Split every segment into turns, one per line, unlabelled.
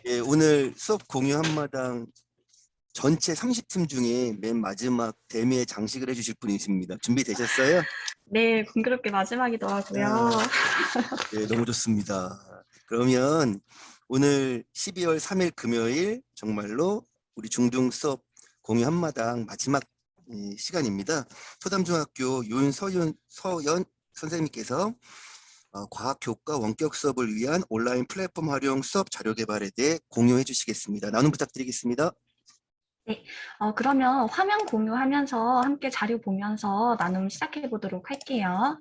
예, 오늘 수업 공유 한마당 전체 30팀 중에 맨 마지막 대미의 장식을 해주실 분이 있습니다. 준비되셨어요?
네, 공교롭게 마지막이더라고요.
아, 네, 너무 좋습니다. 그러면 오늘 12월 3일 금요일 정말로 우리 중등 수업 공유 한마당 마지막 시간입니다. 초담중학교 서연 선생님께서 과학 교과 원격 수업을 위한 온라인 플랫폼 활용 수업 자료 개발에 대해 공유해 주시겠습니다. 나눔 부탁드리겠습니다.
네, 그러면 화면 공유하면서 함께 자료 보면서 나눔 시작해 보도록 할게요.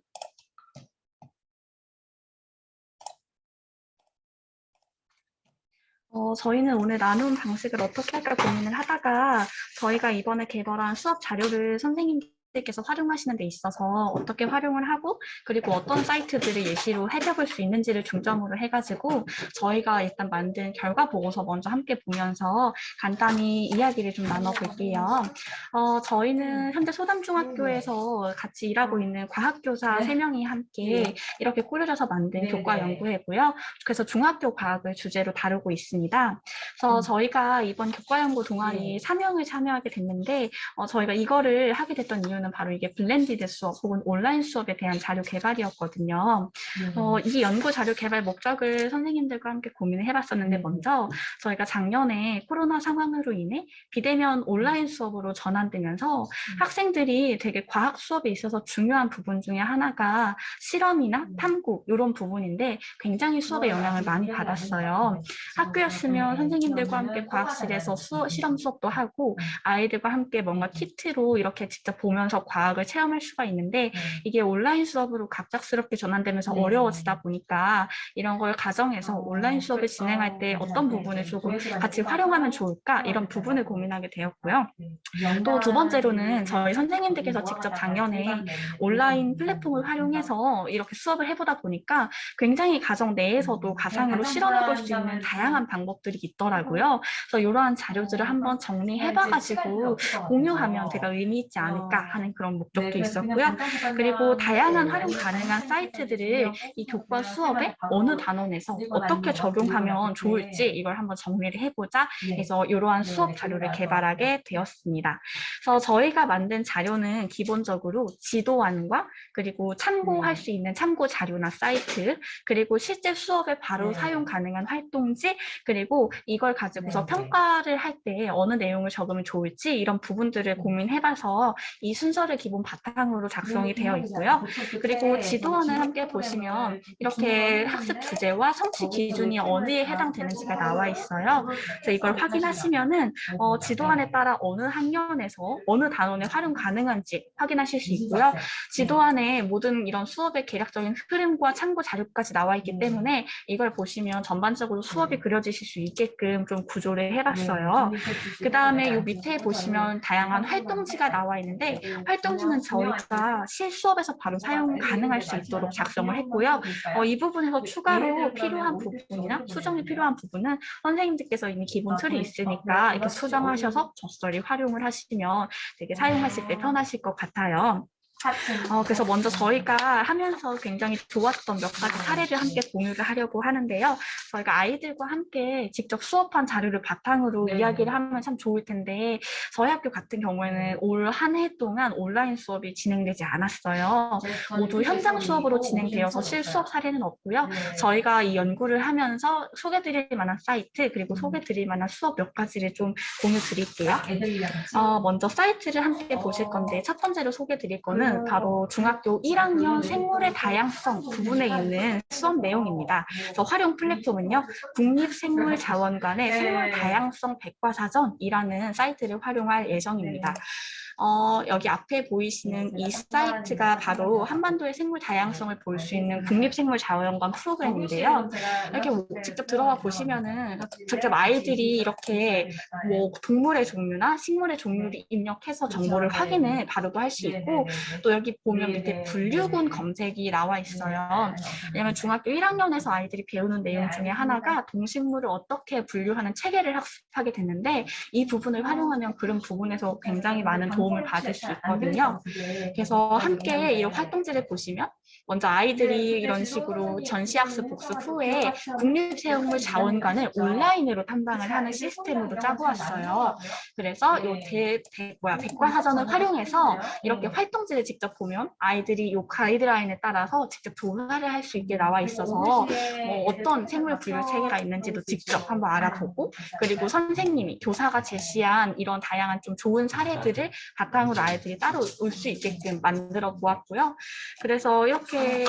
저희는 오늘 나눔 방식을 어떻게 할까 고민을 하다가 저희가 이번에 개발한 수업 자료를 선생님들께서 활용하시는 데 있어서 어떻게 활용을 하고 그리고 어떤 사이트들을 예시로 해석할 수 있는지를 중점으로 해가지고 저희가 일단 만든 결과 보고서 먼저 함께 보면서 간단히 이야기를 좀 나눠볼게요. 저희는 현재 소담중학교에서 같이 일하고 있는 과학교사 3명이 함께 이렇게 꾸려져서 만든 교과 연구회고요. 그래서 중학교 과학을 주제로 다루고 있습니다. 그래서 저희가 이번 교과 연구 동아리 3명을 참여하게 됐는데 저희가 이거를 하게 됐던 이유는 바로 이게 블렌디드 수업 혹은 온라인 수업에 대한 자료 개발이었거든요. 이 연구 자료 개발 목적을 선생님들과 함께 고민을 해봤었는데 먼저 저희가 작년에 코로나 상황으로 인해 비대면 온라인 수업으로 전환되면서 학생들이 되게 과학 수업에 있어서 중요한 부분 중에 하나가 실험이나 탐구 이런 부분인데 굉장히 수업에 영향을 많이 받았어요. 학교였으면 선생님들과 함께 과학실에서 실험 수업도 하고 아이들과 함께 뭔가 키트로 이렇게 직접 보면서 과학을 체험할 수가 있는데 이게 온라인 수업으로 갑작스럽게 전환되면서 어려워지다 보니까 이런 걸 가정에서 온라인 수업을 진행할 때 어떤 부분을 조금 같이 활용하면 좋을까 이런 부분을 고민하게 되었고요. 또 두 번째로는 저희 선생님들께서 직접 작년에 온라인 플랫폼을 활용해서 이렇게 수업을 해보다 보니까 굉장히 가정 내에서도 가상으로 실험해볼 수 있는 다양한 방법들이 있더라고요. 그래서 이러한 자료들을 한번 정리해봐가지고 공유하면 되게 의미 있지 않을까 하는 그런 목적도 있었고요. 그리고 다양한 활용 가능한 사이트들을 이 교과 수업에 어느 단원에서 어떻게 적용하면 좋을지 이걸 한번 정리를 해보자 해서 이러한 수업 자료를 개발하게 되었습니다. 그래서 저희가 만든 자료는 기본적으로 지도안과 그리고 참고할 수 있는 참고 자료나 사이트 그리고 실제 수업에 바로 사용 가능한 활동지 그리고 이걸 가지고서 평가를 할 때 어느 내용을 적으면 좋을지 이런 부분들을 고민해봐서 이 순서를 기본 바탕으로 작성이 되어 있고요. 그리고 지도안을 함께 보시면 이렇게 학습 주제와 성취 기준이 어디에 해당되는지가 나와 있어요. 그래서 이걸 확인하시면은 지도안에 따라 어느 학년에서 어느 단원에 활용 가능한지 확인하실 수 있고요. 지도안에 모든 이런 수업의 개략적인 흐름과 참고 자료까지 나와 있기 때문에 이걸 보시면 전반적으로 수업이 그려지실 수 있게끔 좀 구조를 해봤어요. 그 다음에 이 밑에 보시면 다양한 활동지가 나와 있는데 활동지는 저희가 실수업에서 바로 사용 가능할 수 있도록 작성을 했고요. 이 부분에서 추가로 필요한 부분이나 수정이 필요한 부분은 선생님들께서 이미 기본 틀이 있으니까 이렇게 수정하셔서 적절히 활용을 하시면 되게 사용하실 때 편하실 것 같아요. 그래서 먼저 저희가 하면서 굉장히 좋았던 몇 가지 사례를 함께 공유를 하려고 하는데요. 저희가 아이들과 함께 직접 수업한 자료를 바탕으로 이야기를 하면 참 좋을 텐데 저희 학교 같은 경우에는 올 한 해 동안 온라인 수업이 진행되지 않았어요. 모두 현장 수업으로 진행되어서 실수업 사례는 없고요. 저희가 이 연구를 하면서 소개드릴 만한 사이트 그리고 소개드릴 만한 수업 몇 가지를 좀 공유 드릴게요. 먼저 사이트를 함께 보실 건데 첫 번째로 소개드릴 거는 바로 중학교 1학년 생물의 다양성 부분에 있는 수업 내용입니다. 그래서 활용 플랫폼은요. 국립생물자원관의 생물 다양성 백과사전이라는 사이트를 활용할 예정입니다. 여기 앞에 보이시는 이 사이트가 바로 한반도의 생물 다양성을 볼 수 있는 국립생물자원관 프로그램인데요. 이렇게 직접 들어가 보시면은 직접 아이들이 이렇게 뭐 동물의 종류나 식물의 종류를 입력해서 정보를 확인을 바로도 할 수 있고 또 여기 보면 밑에 분류군 검색이 나와 있어요. 왜냐면 중학교 1학년에서 아이들이 배우는 내용 중에 하나가 동식물을 어떻게 분류하는 체계를 학습하게 됐는데 이 부분을 활용하면 그런 부분에서 굉장히 많은 도움을 받을 수 있거든요. 그래서 함께 이런 활동지를 보시면 먼저 아이들이 이런 식으로 전시학습 복습 후에 국립생물 자원관을 온라인으로 탐방을 하는 시스템으로 짜보았어요. 그래서 이 백과사전을 활용해서 이렇게 활동지를 직접 보면 아이들이 이 가이드라인에 따라서 직접 조사를 할 수 있게 나와 있어서 어떤 생물 분류 체계가 있는지도 직접 한번 알아보고 그리고 선생님이 교사가 제시한 이런 다양한 좀 좋은 사례들을 바탕으로 아이들이 따로 올 수 있게끔 만들어 보았고요. 그래서 이렇게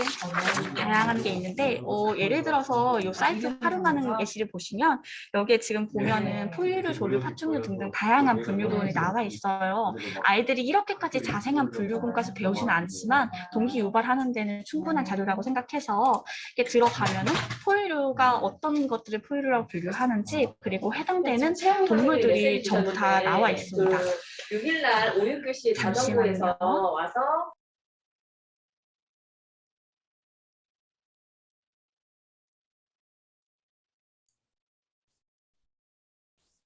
다양한 게 있는데 예를 들어서 이 사이트 활용하는 예시를 보시면 여기에 지금 보면은 포유류, 조류, 파충류 등등 다양한 분류군이 나와 있어요. 아이들이 이렇게까지 자세한 분류군까지 배우지는 않지만 동기 유발하는 데는 충분한 자료라고 생각해서 이게 들어가면은 포유류가 어떤 것들을 포유류라고 분류하는지 그리고 해당되는 동물들이 전부 다 나와 있습니다.
6일날 5, 6교시 자전거에서 와서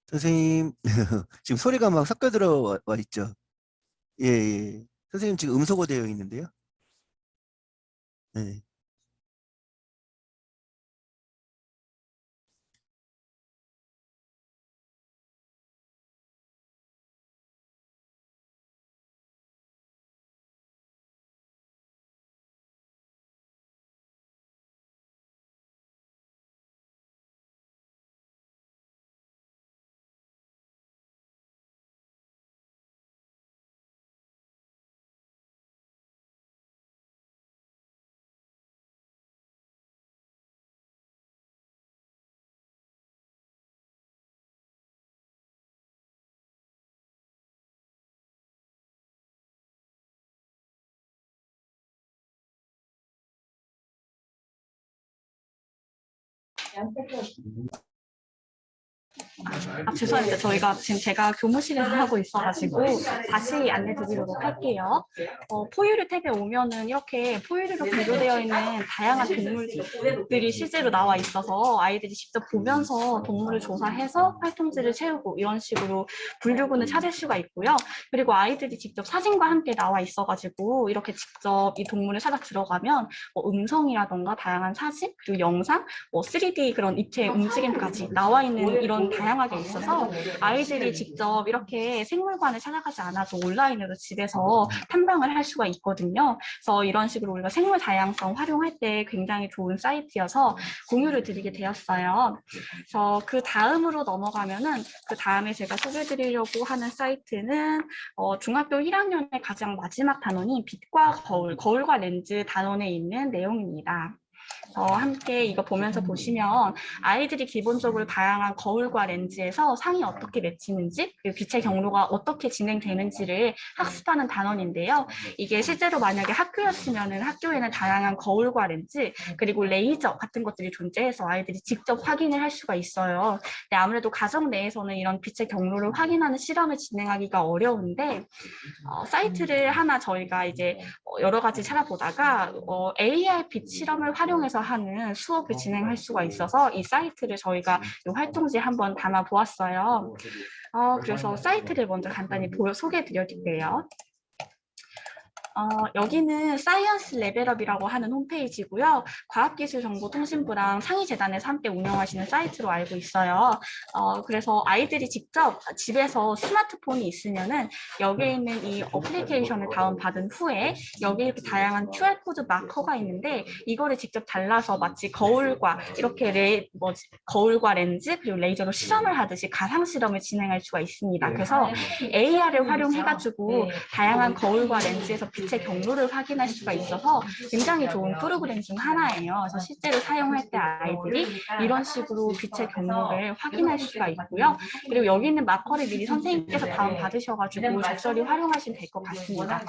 선생님, 지금 소리가 막 섞여 들어와 있죠? 예, 예. 선생님 지금 음소거 되어 있는데요? 네.
죄송합니다. 저희가 지금 제가 교무실에서 하고 있어가지고 다시 안내드리도록 할게요. 포유류 탭에 오면은 이렇게 포유류로 분류되어 있는 다양한 동물들이 실제로 나와 있어서 아이들이 직접 보면서 동물을 조사해서 활동지를 채우고 이런 식으로 분류군을 찾을 수가 있고요. 그리고 아이들이 직접 사진과 함께 나와 있어가지고 이렇게 직접 이 동물을 찾아 들어가면 음성이라던가 다양한 사진 그리고 영상, 3D 그런 입체 움직임까지 나와 있는 이런 다양하게 있어서 아이들이 직접 이렇게 생물관을 찾아가지 않아도 온라인으로 집에서 탐방을 할 수가 있거든요. 그래서 이런 식으로 우리가 생물 다양성 활용할 때 굉장히 좋은 사이트여서 공유를 드리게 되었어요. 그래서 그 다음으로 넘어가면은 그 다음에 제가 소개해드리려고 하는 사이트는 중학교 1학년의 가장 마지막 단원인 빛과 거울, 거울과 렌즈 단원에 있는 내용입니다. 함께 이거 보면서 보시면 아이들이 기본적으로 다양한 거울과 렌즈에서 상이 어떻게 맺히는지 그리고 빛의 경로가 어떻게 진행되는지를 학습하는 단원인데요. 이게 실제로 만약에 학교였으면 학교에는 다양한 거울과 렌즈 그리고 레이저 같은 것들이 존재해서 아이들이 직접 확인을 할 수가 있어요. 근데 아무래도 가정 내에서는 이런 빛의 경로를 확인하는 실험을 진행하기가 어려운데 사이트를 하나 저희가 이제 여러 가지 찾아보다가 AR 빛 실험을 활용해서 하는 수업을 진행할 수가 있어서 이 사이트를 저희가 이 활동지에 한번 담아 보았어요. 그래서 사이트를 먼저 간단히 소개해 드릴게요. 여기는 사이언스 레벨업이라고 하는 홈페이지고요. 과학기술정보통신부랑 상위재단에서 함께 운영하시는 사이트로 알고 있어요. 그래서 아이들이 직접 집에서 스마트폰이 있으면은 여기에 있는 이 어플리케이션을 다운받은 후에 여기 이렇게 다양한 QR코드 마커가 있는데 이거를 직접 잘라서 마치 거울과 이렇게 거울과 렌즈 그리고 레이저로 실험을 하듯이 가상 실험을 진행할 수가 있습니다. 그래서 AR을 활용해가지고 다양한 거울과 렌즈에서 빛의 경로를 확인할 수가 있어서 굉장히 좋은 프로그램 중 하나예요. 그래서 실제로 사용할 때 아이들이 이런 식으로 빛의 경로를 확인할 수가 있고요. 그리고 여기 있는 마커를 미리 선생님께서 다운받으셔가지고 적절히 활용하시면 될 것 같습니다.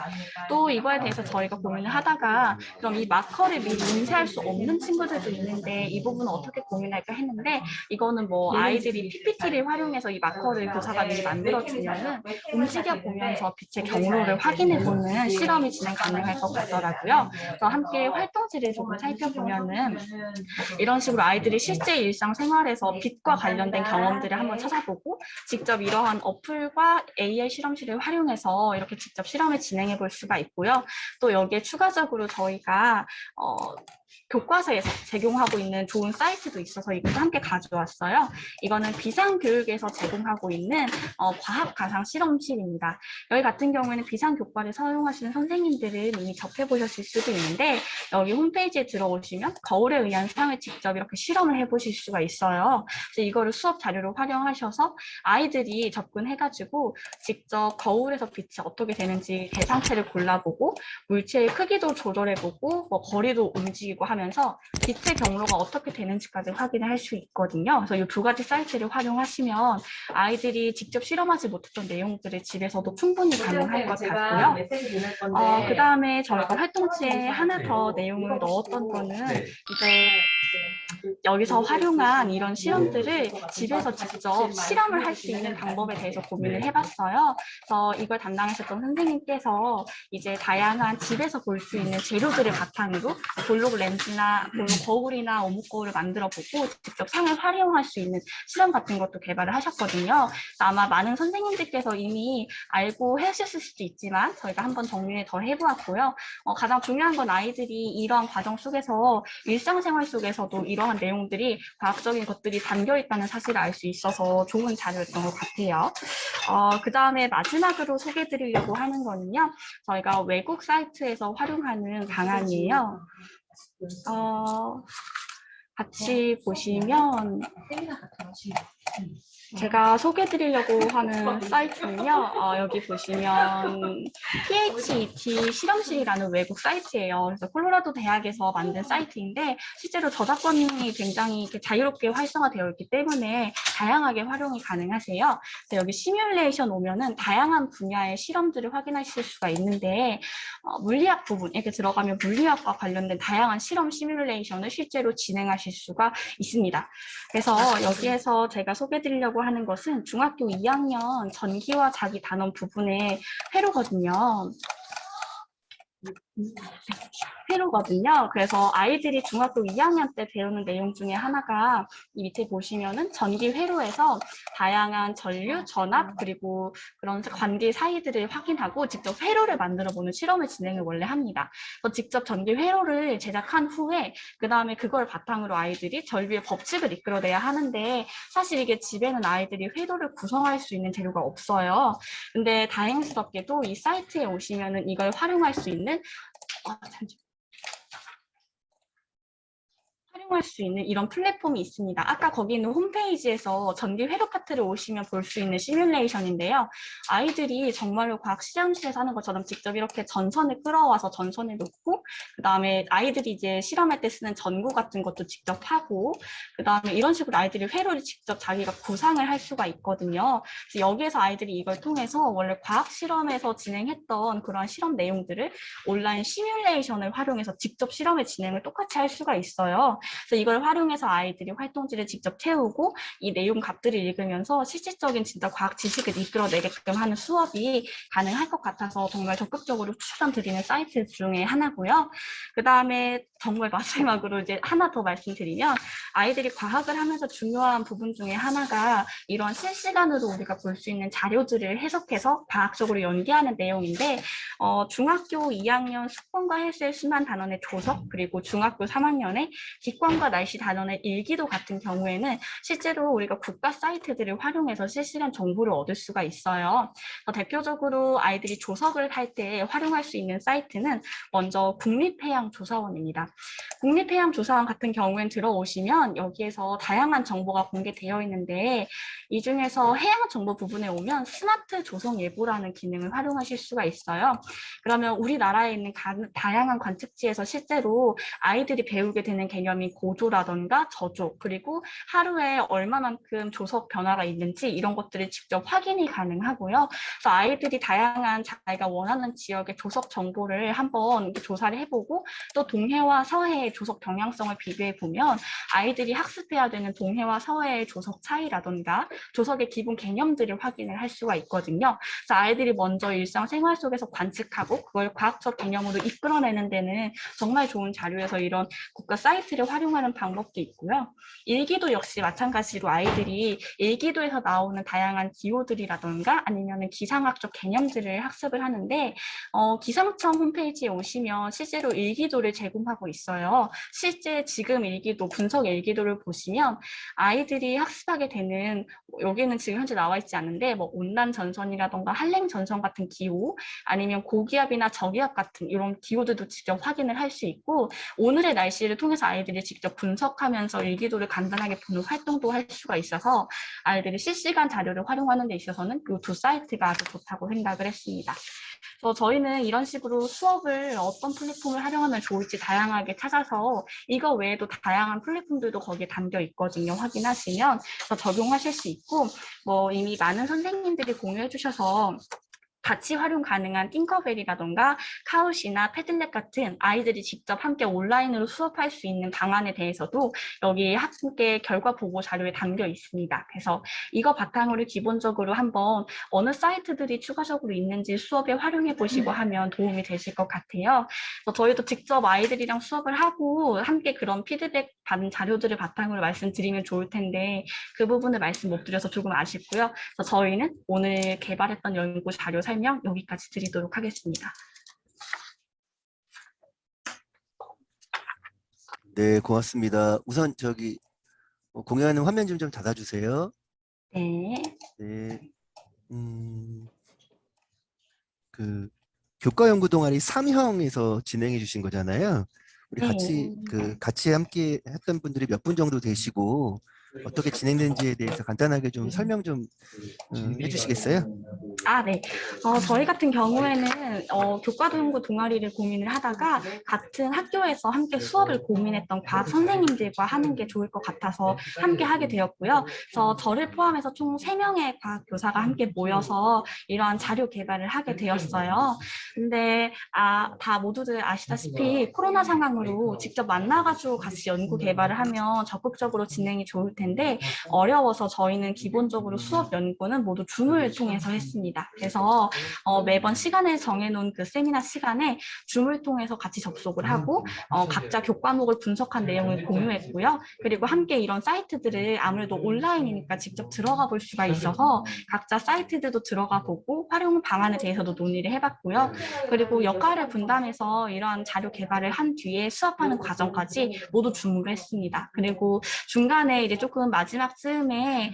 또 이거에 대해서 저희가 고민을 하다가 그럼 이 마커를 미리 인쇄할 수 없는 친구들도 있는데 이 부분은 어떻게 고민할까 했는데 이거는 뭐 아이들이 PPT를 활용해서 이 마커를 교사가 미리 만들어주면은 움직여 보면서 빛의 경로를 확인해 보는 실험을 실험이 진행 가능할 것 같더라고요. 그래서 함께 활동지를 조금 살펴보면은 이런 식으로 아이들이 실제 일상생활에서 빛과 관련된 경험들을 한번 찾아보고 직접 이러한 어플과 AR 실험실을 활용해서 이렇게 직접 실험을 진행해 볼 수가 있고요. 또 여기에 추가적으로 저희가 교과서에서 제공하고 있는 좋은 사이트도 있어서 이것도 함께 가져왔어요. 이거는 비상교육에서 제공하고 있는 과학 가상 실험실입니다. 여기 같은 경우에는 비상교과를 사용하시는 선생님들은 이미 접해보셨을 수도 있는데 여기 홈페이지에 들어오시면 거울에 의한 상을 직접 이렇게 실험을 해보실 수가 있어요. 그래서 이거를 수업 자료로 활용하셔서 아이들이 접근해가지고 직접 거울에서 빛이 어떻게 되는지 대상체를 골라보고 물체의 크기도 조절해보고 뭐 거리도 움직이고 하면서 빛의 경로가 어떻게 되는지까지 확인을 할 수 있거든요. 그래서 이 두 가지 사이트를 활용하시면 아이들이 직접 실험하지 못했던 내용들을 집에서도 충분히 가능할 것 같고요. 그 다음에 저희가 활동지에 하나 더 내용을 넣었던 거는 이제 여기서 활용한 이런 실험들을 집에서 직접 실험을 할 수 있는 방법에 대해서 고민을 해봤어요. 그래서 이걸 담당하셨던 선생님께서 이제 다양한 집에서 볼 수 있는 재료들을 바탕으로 볼록 렌즈나 볼록 거울이나 오목 거울을 만들어보고 직접 상을 활용할 수 있는 실험 같은 것도 개발을 하셨거든요. 아마 많은 선생님들께서 이미 알고 하셨을 수도 있지만 저희가 한번 정리를 더 해보았고요. 가장 중요한 건 아이들이 이러한 과정 속에서 일상생활 속에서도 이러한 내용들이 과학적인 것들이 담겨 있다는 사실을 알 수 있어서 좋은 자료였던 것 같아요. 그 다음에 마지막으로 소개해드리려고 하는 거는요. 저희가 외국 사이트에서 활용하는 방안이에요. 같이 보시면 제가 소개해드리려고 하는 사이트는요. 여기 보시면 PHET 실험실이라는 외국 사이트예요. 그래서 콜로라도 대학에서 만든 사이트인데 실제로 저작권이 굉장히 이렇게 자유롭게 활성화되어 있기 때문에 다양하게 활용이 가능하세요. 그래서 여기 시뮬레이션 오면은 다양한 분야의 실험들을 확인하실 수가 있는데 물리학 부분 이렇게 들어가면 물리학과 관련된 다양한 실험 시뮬레이션을 실제로 진행하실 수가 있습니다. 그래서 여기에서 제가 소개해드리려고 하는 것은 중학교 2학년 전기와 자기 단원 부분의 회로거든요. 회로거든요. 그래서 아이들이 중학교 2학년 때 배우는 내용 중에 하나가 이 밑에 보시면은 전기 회로에서 다양한 전류, 전압 그리고 그런 관계 사이들을 확인하고 직접 회로를 만들어 보는 실험을 진행을 원래 합니다. 그래서 직접 전기 회로를 제작한 후에 그 다음에 그걸 바탕으로 아이들이 전류의 법칙을 이끌어내야 하는데 사실 이게 집에는 아이들이 회로를 구성할 수 있는 재료가 없어요. 근데 다행스럽게도 이 사이트에 오시면은 이걸 활용할 수 있는 활용할 수 있는 이런 플랫폼이 있습니다. 아까 거기 있는 홈페이지에서 전기 회로 파트를 오시면 볼 수 있는 시뮬레이션인데요. 아이들이 정말로 과학 실험실에서 하는 것처럼 직접 이렇게 전선을 끌어와서 전선을 놓고 그 다음에 아이들이 이제 실험할 때 쓰는 전구 같은 것도 직접 하고 그 다음에 이런 식으로 아이들이 회로를 직접 자기가 구상을 할 수가 있거든요. 그래서 여기에서 아이들이 이걸 통해서 원래 과학 실험에서 진행했던 그런 실험 내용들을 온라인 시뮬레이션을 활용해서 직접 실험의 진행을 똑같이 할 수가 있어요. 그래서 이걸 활용해서 아이들이 활동지를 직접 채우고 이 내용 값들을 읽으면서 실질적인 진짜 과학 지식을 이끌어내게끔 하는 수업이 가능할 것 같아서 정말 적극적으로 추천드리는 사이트 중에 하나고요. 그 다음에 정말 마지막으로 이제 하나 더 말씀드리면 아이들이 과학을 하면서 중요한 부분 중에 하나가 이런 실시간으로 우리가 볼 수 있는 자료들을 해석해서 과학적으로 연기하는 내용인데 중학교 2학년 수권과 헬스의 순환 단원의 조석 그리고 중학교 3학년의 기권과 날씨 단원의 일기도 같은 경우에는 실제로 우리가 국가 사이트들을 활용해서 실시간 정보를 얻을 수가 있어요. 대표적으로 아이들이 조석을 할 때 활용할 수 있는 사이트는 먼저 국립해양조사원입니다. 국립해양조사원 같은 경우엔 들어오시면 여기에서 다양한 정보가 공개되어 있는데 이 중에서 해양정보 부분에 오면 스마트 조성 예보라는 기능을 활용하실 수가 있어요. 그러면 우리나라에 있는 다양한 관측지에서 실제로 아이들이 배우게 되는 개념이 고조라던가 저조 그리고 하루에 얼마만큼 조석 변화가 있는지 이런 것들을 직접 확인이 가능하고요. 그래서 아이들이 다양한 자기가 원하는 지역의 조석 정보를 한번 조사를 해보고 또 동해와 서해의 조석 경향성을 비교해 보면 아이들이 학습해야 되는 동해와 서해의 조석 차이라던가 조석의 기본 개념들을 확인을 할 수가 있거든요. 그래서 아이들이 먼저 일상생활 속에서 관측하고 그걸 과학적 개념으로 이끌어내는 데는 정말 좋은 자료여서 이런 국가 사이트를 활용하는 방법도 있고요. 일기도 역시 마찬가지로 아이들이 일기도에서 나오는 다양한 기호들이라던가 아니면 기상학적 개념들을 학습을 하는데 기상청 홈페이지에 오시면 실제로 일기도를 제공하고 있어요. 실제 지금 일기도, 분석 일기도를 보시면 아이들이 학습하게 되는 여기는 지금 현재 나와 있지 않은데 뭐 온난 전선이라던가 한랭 전선 같은 기호 아니면 고기압이나 저기압 같은 이런 기호들도 직접 확인을 할 수 있고 오늘의 날씨를 통해서 아이들이 직접 분석하면서 일기도를 간단하게 보는 활동도 할 수가 있어서 아이들이 실시간 자료를 활용하는 데 있어서는 이 두 사이트가 아주 좋다고 생각을 했습니다. 그래서 저희는 이런 식으로 수업을 어떤 플랫폼을 활용하면 좋을지 다양하게 찾아서 이거 외에도 다양한 플랫폼들도 거기에 담겨 있거든요. 확인하시면 적용하실 수 있고 뭐 이미 많은 선생님들이 공유해 주셔서 같이 활용 가능한 띵커벨이라던가 카웃이나 패들렛 같은 아이들이 직접 함께 온라인으로 수업할 수 있는 방안에 대해서도 여기 함께 결과 보고 자료에 담겨 있습니다. 그래서 이거 바탕으로 기본적으로 한번 어느 사이트들이 추가적으로 있는지 수업에 활용해 보시고 하면 도움이 되실 것 같아요. 그래서 저희도 직접 아이들이랑 수업을 하고 함께 그런 피드백 받은 자료들을 바탕으로 말씀드리면 좋을 텐데 그 부분을 말씀 못 드려서 조금 아쉽고요. 그래서 저희는 오늘 개발했던 연구 자료 설명 여기까지 드리도록 하겠습니다.
네, 고맙습니다. 우선 저기 공유하는 화면 좀 닫아주세요.
네.
네. 그 교과 연구 동아리 3형에서 진행해 주신 거잖아요. 우리 같이 함께 했던 분들이 몇 분 정도 되시고 어떻게 진행된지에 대해서 간단하게 좀 설명 좀 해주시겠어요?
네. 저희 같은 경우에는 교과연구 동아리를 고민을 하다가 같은 학교에서 함께 수업을 고민했던 과학 선생님들과 하는 게 좋을 것 같아서 함께 하게 되었고요. 그래서 저를 포함해서 총 3명의 과학 교사가 함께 모여서 이러한 자료 개발을 하게 되었어요. 근데 다 모두들 아시다시피 코로나 상황으로 직접 만나가지고 같이 연구 개발을 하면 적극적으로 진행이 좋을 텐데 어려워서 저희는 기본적으로 수업 연구는 모두 줌을 통해서 했습니다. 그래서 매번 시간을 정해놓은 그 세미나 시간에 줌을 통해서 같이 접속을 하고 각자 교과목을 분석한 내용을 공유했고요. 그리고 함께 이런 사이트들을 아무래도 온라인이니까 직접 들어가 볼 수가 있어서 각자 사이트들도 들어가 보고 활용 방안에 대해서도 논의를 해봤고요. 그리고 역할을 분담해서 이러한 자료 개발을 한 뒤에 수업하는 과정까지 모두 줌으로 했습니다. 그리고 중간에 이제 조금 마지막쯤에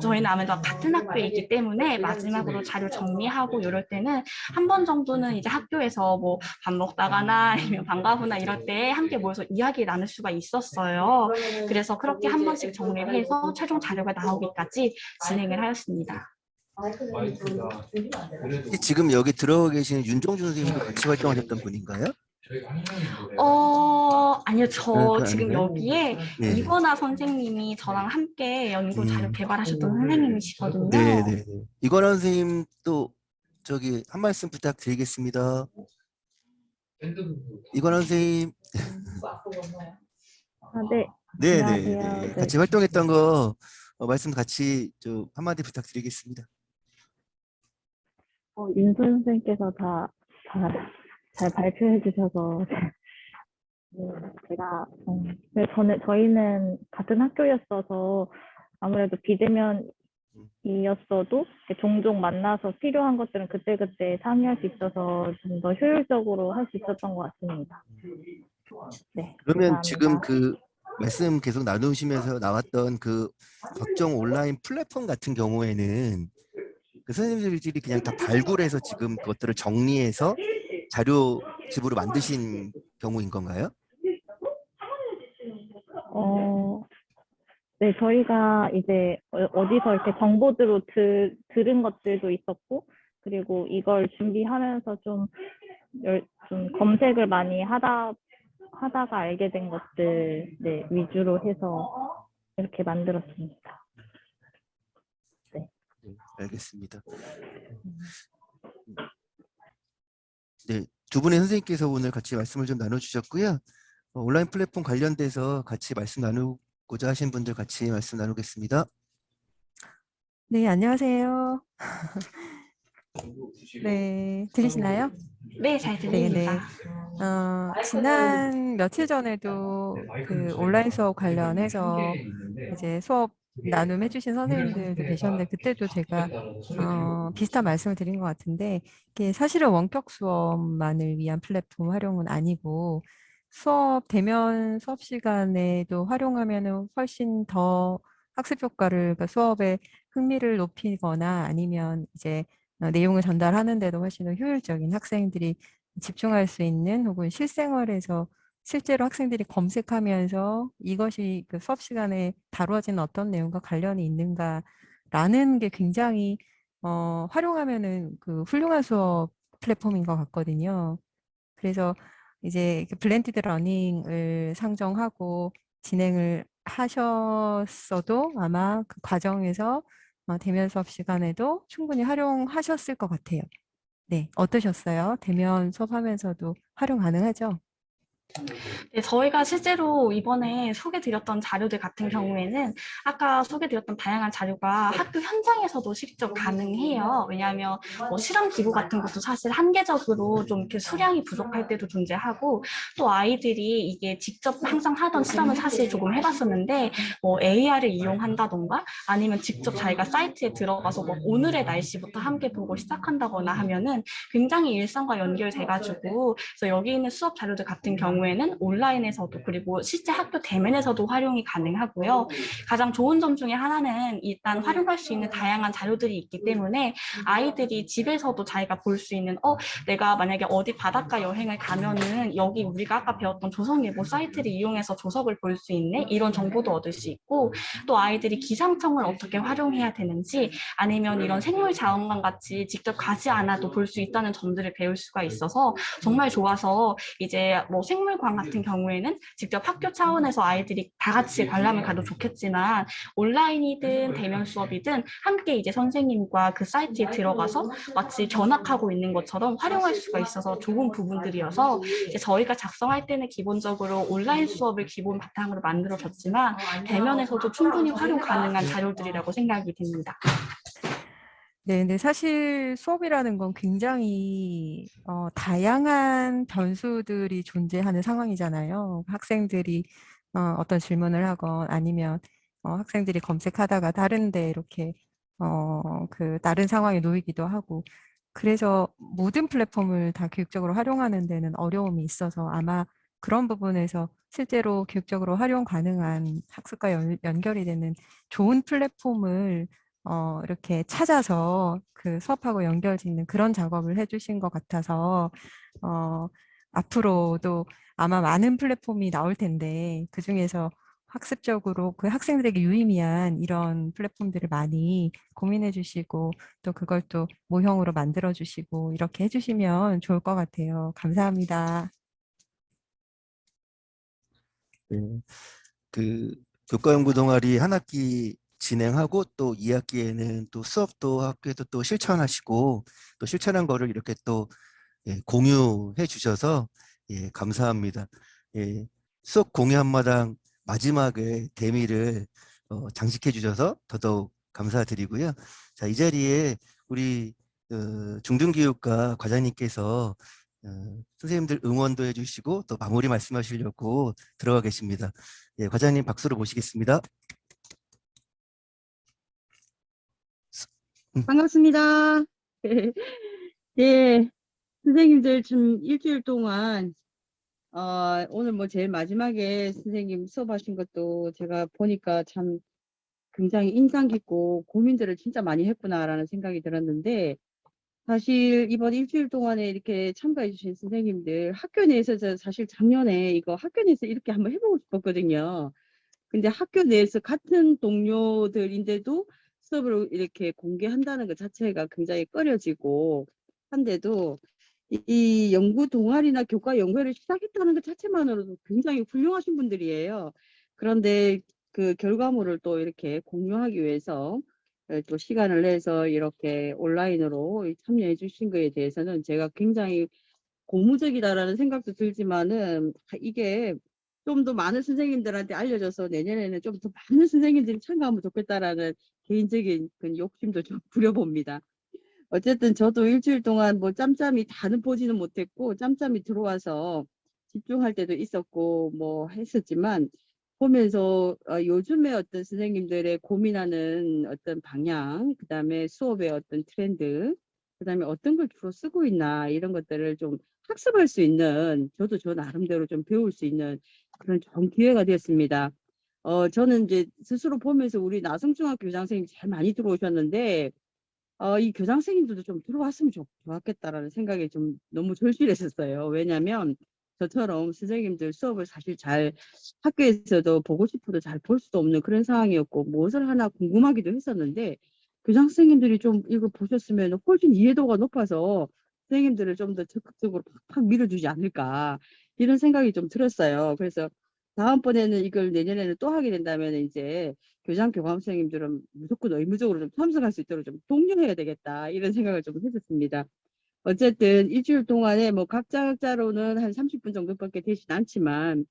저희는 아무래도 같은 학교에 있기 때문에 마지막으로 자료 정리하고 이럴 때는 한 번 정도는 이제 학교에서 뭐 밥 먹다가나 아니면 방과 후나 이럴 때 함께 모여서 이야기 나눌 수가 있었어요. 그래서 그렇게 한 번씩 정리를 해서 최종 자료가 나오기까지 진행을 하였습니다.
지금 여기 들어가 계시는 윤종준 선생님도 같이 활동하셨던 분인가요?
아니요. 저
그건
지금
아닌가요?
여기에
네.
이건아 선생님이 저랑 함께 연구 자료 개발하셨던 선생님이시거든요.
네. 이건아 선생님도 저기 한 말씀 부탁드리겠습니다. 이건아 선생님.
네.
네.
안녕하세요.
같이 활동했던 거 말씀 같이 좀 한마디 부탁드리겠습니다.
윤 선생님께서 다 잘 발표해 주셔서 제가 저희는 같은 학교였어서 아무래도 비대면이었어도 종종 만나서 필요한 것들은 그때그때 상의할 수 있어서 좀 더 효율적으로 할 수 있었던 것 같습니다. 네.
그러면
감사합니다.
지금 그 말씀 계속 나누시면서 나왔던 그 각종 온라인 플랫폼 같은 경우에는 그 선생님들이 그냥 다 발굴해서 지금 그것들을 정리해서 자료집으로 만드신 경우인 건가요?
네, 저희가 이제 어디서 이렇게 정보들로 들은 것들도 있었고, 그리고 이걸 준비하면서 좀 검색을 많이 하다가 알게 된 것들 위주로 해서 이렇게 만들었습니다.
네, 알겠습니다. 네, 두 분의 선생님께서 오늘 같이 말씀을 좀 나눠주셨고요. 온라인 플랫폼 관련돼서 같이 말씀 나누고자 하신 분들 같이 말씀 나누겠습니다.
네, 안녕하세요. 네, 들리시나요?
네, 잘
네,
들립니다.
네. 지난 며칠 전에도 그 온라인 수업 관련해서 이제 수업 나눔해 주신 선생님들도 계셨는데 그때도 제가 비슷한 말씀을 드린 것 같은데 이게 사실은 원격 수업만을 위한 플랫폼 활용은 아니고 대면 수업 시간에도 활용하면은 훨씬 더 학습 효과를, 그러니까 수업에 흥미를 높이거나 아니면 이제 내용을 전달하는 데도 훨씬 더 효율적인, 학생들이 집중할 수 있는, 혹은 실생활에서 실제로 학생들이 검색하면서 이것이 그 수업 시간에 다루어지는 어떤 내용과 관련이 있는가라는 게 굉장히 활용하면은 그 훌륭한 수업 플랫폼인 것 같거든요. 그래서 이제 그 블렌디드 러닝을 상정하고 진행을 하셨어도 아마 그 과정에서 대면 수업 시간에도 충분히 활용하셨을 것 같아요. 네, 어떠셨어요? 대면 수업하면서도 활용 가능하죠?
네, 저희가 실제로 이번에 소개드렸던 자료들 같은 경우에는 아까 소개드렸던 다양한 자료가 학교 현장에서도 직접 가능해요. 왜냐하면 뭐 실험 기구 같은 것도 사실 한계적으로 좀 이렇게 수량이 부족할 때도 존재하고 또 아이들이 이게 직접 항상 하던 실험을 사실 조금 해봤었는데 뭐 AR을 이용한다던가 아니면 직접 자기가 사이트에 들어가서 뭐 오늘의 날씨부터 함께 보고 시작한다거나 하면은 굉장히 일상과 연결돼가지고 그래서 여기 있는 수업 자료들 같은 경우에는 온라인에서도 그리고 실제 학교 대면에서도 활용이 가능하고요. 가장 좋은 점 중에 하나는 일단 활용할 수 있는 다양한 자료들이 있기 때문에 아이들이 집에서도 자기가 볼 수 있는 내가 만약에 어디 바닷가 여행을 가면은 여기 우리가 아까 배웠던 조선일보 사이트를 이용해서 조석을 볼 수 있네 이런 정보도 얻을 수 있고 또 아이들이 기상청을 어떻게 활용해야 되는지 아니면 이런 생물자원관 같이 직접 가지 않아도 볼 수 있다는 점들을 배울 수가 있어서 정말 좋아서 이제 뭐 생물관 같은 경우에는 직접 학교 차원에서 아이들이 다 같이 관람을 가도 좋겠지만 온라인이든 대면 수업이든 함께 이제 선생님과 그 사이트에 들어가서 마치 견학하고 있는 것처럼 활용할 수가 있어서 좋은 부분들이어서 이제 저희가 작성할 때는 기본적으로 온라인 수업을 기본 바탕으로 만들어졌지만 대면에서도 충분히 활용 가능한 자료들이라고 생각이 됩니다.
네, 근데 사실 수업이라는 건 굉장히 다양한 변수들이 존재하는 상황이잖아요. 학생들이 어떤 질문을 하건 아니면 학생들이 검색하다가 다른데 이렇게 그 다른 상황에 놓이기도 하고 그래서 모든 플랫폼을 다 교육적으로 활용하는 데는 어려움이 있어서 아마 그런 부분에서 실제로 교육적으로 활용 가능한 학습과 연결이 되는 좋은 플랫폼을 이렇게 찾아서 그 수업하고 연결짓는 그런 작업을 해주신 것 같아서 앞으로도 아마 많은 플랫폼이 나올 텐데 그중에서 학습적으로 그 학생들에게 유의미한 이런 플랫폼들을 많이 고민해 주시고 또 그걸 또 모형으로 만들어 주시고 이렇게 해주시면 좋을 것 같아요. 감사합니다.
네. 그 교과연구 동아리 한 학기 진행하고 또 2학기에는 또 수업도 학교에서 또 실천하시고 또 실천한 거를 이렇게 또 공유해 주셔서 감사합니다. 수업 공유 한마당 마지막에 대미를 장식해 주셔서 더더욱 감사드리고요. 자, 이 자리에 우리 중등교육과 과장님께서 선생님들 응원도 해주시고 또 마무리 말씀하시려고 들어가 계십니다. 과장님 박수로 모시겠습니다.
반갑습니다. 예, 선생님들 좀 일주일 동안, 오늘 뭐 제일 마지막에 선생님 수업하신 것도 제가 보니까 참 굉장히 인상 깊고 고민들을 진짜 많이 했구나라는 생각이 들었는데, 사실 이번 일주일 동안에 이렇게 참가해 주신 선생님들 학교 내에서 사실 작년에 이거 학교 내에서 이렇게 한번 해보고 싶었거든요. 근데 학교 내에서 같은 동료들인데도 수업을 이렇게 공개한다는 것 자체가 굉장히 꺼려지고 한데도 이 연구 동아리나 교과 연구회를 시작했다는 것 자체만으로도 굉장히 훌륭하신 분들이에요. 그런데 그 결과물을 또 이렇게 공유하기 위해서 또 시간을 내서 이렇게 온라인으로 참여해 주신 거에 대해서는 제가 굉장히 고무적이다라는 생각도 들지만은 이게 좀 더 많은 선생님들한테 알려져서 내년에는 좀 더 많은 선생님들이 참가하면 좋겠다라는 개인적인 그 욕심도 좀 부려봅니다. 어쨌든 저도 일주일 동안 뭐 짬짬이 다는 보지는 못했고 짬짬이 들어와서 집중할 때도 있었고 뭐 했었지만 보면서 요즘에 어떤 선생님들의 고민하는 어떤 방향, 그다음에 수업의 어떤 트렌드, 그다음에 어떤 걸 주로 쓰고 있나 이런 것들을 좀 학습할 수 있는 저도 저 나름대로 좀 배울 수 있는 그런 좋은 기회가 되었습니다. 저는 이제 스스로 보면서 우리 나성중학교 교장 선생님 제일 많이 들어오셨는데 이 교장 선생님들도 좀 들어왔으면 좋았겠다라는 생각이 좀 너무 절실했었어요. 왜냐하면 저처럼 선생님들 수업을 사실 잘 학교에서도 보고 싶어도 잘 볼 수도 없는 그런 상황이었고 무엇을 하나 궁금하기도 했었는데 교장 선생님들이 좀 이거 보셨으면 훨씬 이해도가 높아서 선생님들을 좀 더 적극적으로 팍팍 밀어주지 않을까 이런 생각이 좀 들었어요. 그래서 다음번에는 이걸 내년에는 또 하게 된다면 이제 교장 교감 선생님들은 무조건 의무적으로 좀 참석할 수 있도록 좀 독려해야 되겠다 이런 생각을 좀 했었습니다. 어쨌든 일주일 동안에 뭐 각자로는 한 30분 정도밖에 되진 않지만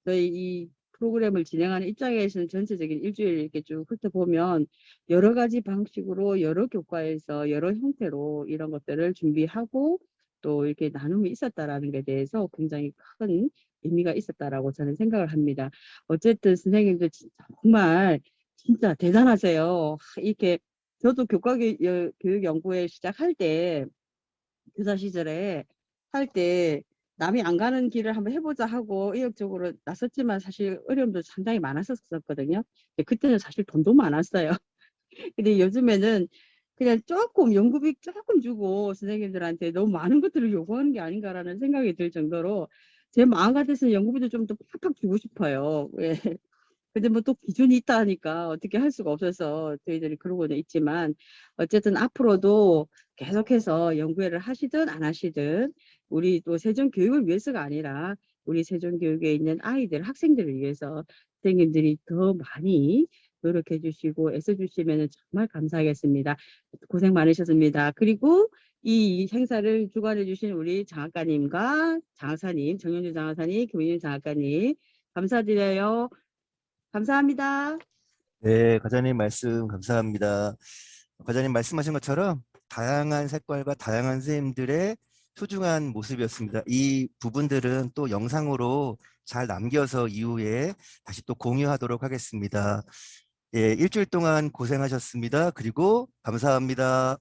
저희 이 프로그램을 진행하는 입장에서는 전체적인 일주일 이렇게 쭉 훑어보면 여러 가지 방식으로 여러 교과에서 여러 형태로 이런 것들을 준비하고 또 이렇게 나눔이 있었다라는 게 대해서 굉장히 큰 의미가 있었다라고 저는 생각을 합니다. 어쨌든 선생님들 정말 진짜 대단하세요. 이렇게 저도 교육 연구회 시작할 때 교사 시절에 할 때 남이 안 가는 길을 한번 해보자 하고 의욕적으로 나섰지만 사실 어려움도 상당히 많았었거든요. 그때는 사실 돈도 많았어요. 근데 요즘에는 그냥 조금 연구비 조금 주고 선생님들한테 너무 많은 것들을 요구하는 게 아닌가라는 생각이 들 정도로 제 마음 같아서는 연구비도 좀 더 팍팍 주고 싶어요. 예. 근데 뭐 또 기준이 있다 하니까 어떻게 할 수가 없어서 저희들이 그러고는 있지만 어쨌든 앞으로도 계속해서 연구회를 하시든 안 하시든 우리 또 세종교육을 위해서가 아니라 우리 세종교육에 있는 아이들, 학생들을 위해서 선생님들이 더 많이 노력해 주시고 애써 주시면 정말 감사하겠습니다. 고생 많으셨습니다. 그리고 이 행사를 주관해 주신 우리 장학과님과 장학사님, 정영주 장학사님, 김은윤 장학과님 감사드려요. 감사합니다.
네, 과장님 말씀 감사합니다. 과장님 말씀하신 것처럼 다양한 색깔과 다양한 선생님들의 소중한 모습이었습니다. 이 부분들은 또 영상으로 잘 남겨서 이후에 다시 또 공유하도록 하겠습니다. 예, 일주일 동안 고생하셨습니다. 그리고 감사합니다.